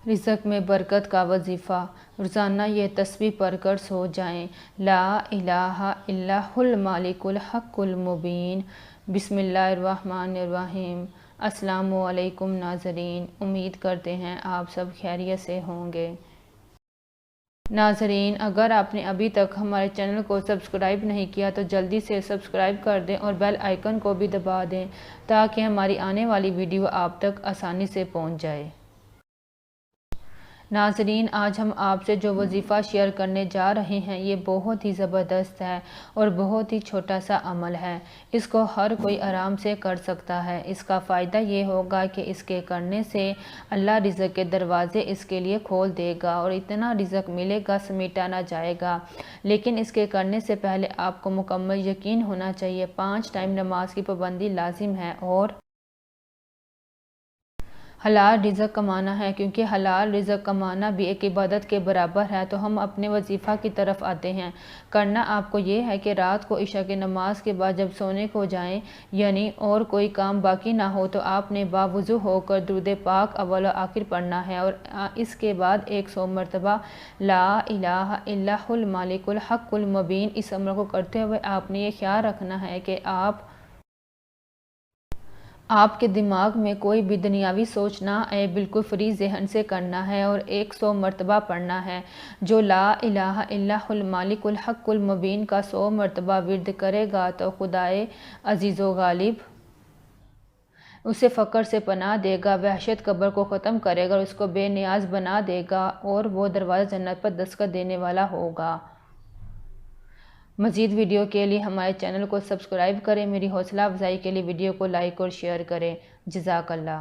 رزق میں برکت کا وظیفہ روزانہ یہ تسبیح پڑھ کر سو جائیں۔ لا الہ الا المالک الحق المبین۔ بسم اللہ الرحمن الرحیم۔ السلام علیکم ناظرین، امید کرتے ہیں آپ سب خیریت سے ہوں گے۔ ناظرین، اگر آپ نے ابھی تک ہمارے چینل کو سبسکرائب نہیں کیا تو جلدی سے سبسکرائب کر دیں اور بیل آئیکن کو بھی دبا دیں تاکہ ہماری آنے والی ویڈیو آپ تک آسانی سے پہنچ جائے۔ ناظرین، آج ہم آپ سے جو وظیفہ شیئر کرنے جا رہے ہیں یہ بہت ہی زبردست ہے اور بہت ہی چھوٹا سا عمل ہے۔ اس کو ہر کوئی آرام سے کر سکتا ہے۔ اس کا فائدہ یہ ہوگا کہ اس کے کرنے سے اللہ رزق کے دروازے اس کے لیے کھول دے گا اور اتنا رزق ملے گا سمیٹا نہ جائے گا۔ لیکن اس کے کرنے سے پہلے آپ کو مکمل یقین ہونا چاہیے۔ 5 ٹائم نماز کی پابندی لازم ہے اور حلال رزق کمانا ہے، کیونکہ حلال رزق کمانا بھی ایک عبادت کے برابر ہے۔ تو ہم اپنے وظیفہ کی طرف آتے ہیں۔ کرنا آپ کو یہ ہے کہ رات کو عشاء کی نماز کے بعد جب سونے کو جائیں، یعنی اور کوئی کام باقی نہ ہو، تو آپ نے باوضو ہو کر درود پاک اول و آخر پڑھنا ہے اور اس کے بعد 100 مرتبہ لا الہ الا المالک الحق المبین اس عمل کو کرتے ہوئے آپ نے یہ خیال رکھنا ہے کہ آپ کے دماغ میں کوئی بھی دنیاوی سوچ نہ آئے، بالکل فری ذہن سے کرنا ہے اور 100 مرتبہ پڑھنا ہے۔ جو لا الہ الا المالک الحق المبین کا 100 مرتبہ ورد کرے گا تو خدائے عزیز و غالب اسے فقر سے پناہ دے گا، وحشت قبر کو ختم کرے گا اور اس کو بے نیاز بنا دے گا اور وہ دروازہ جنت پر دستک دینے والا ہوگا۔ مزید ویڈیو کے لیے ہمارے چینل کو سبسکرائب کریں۔ میری حوصلہ افزائی کے لیے ویڈیو کو لائک اور شیئر کریں۔ جزاک اللہ۔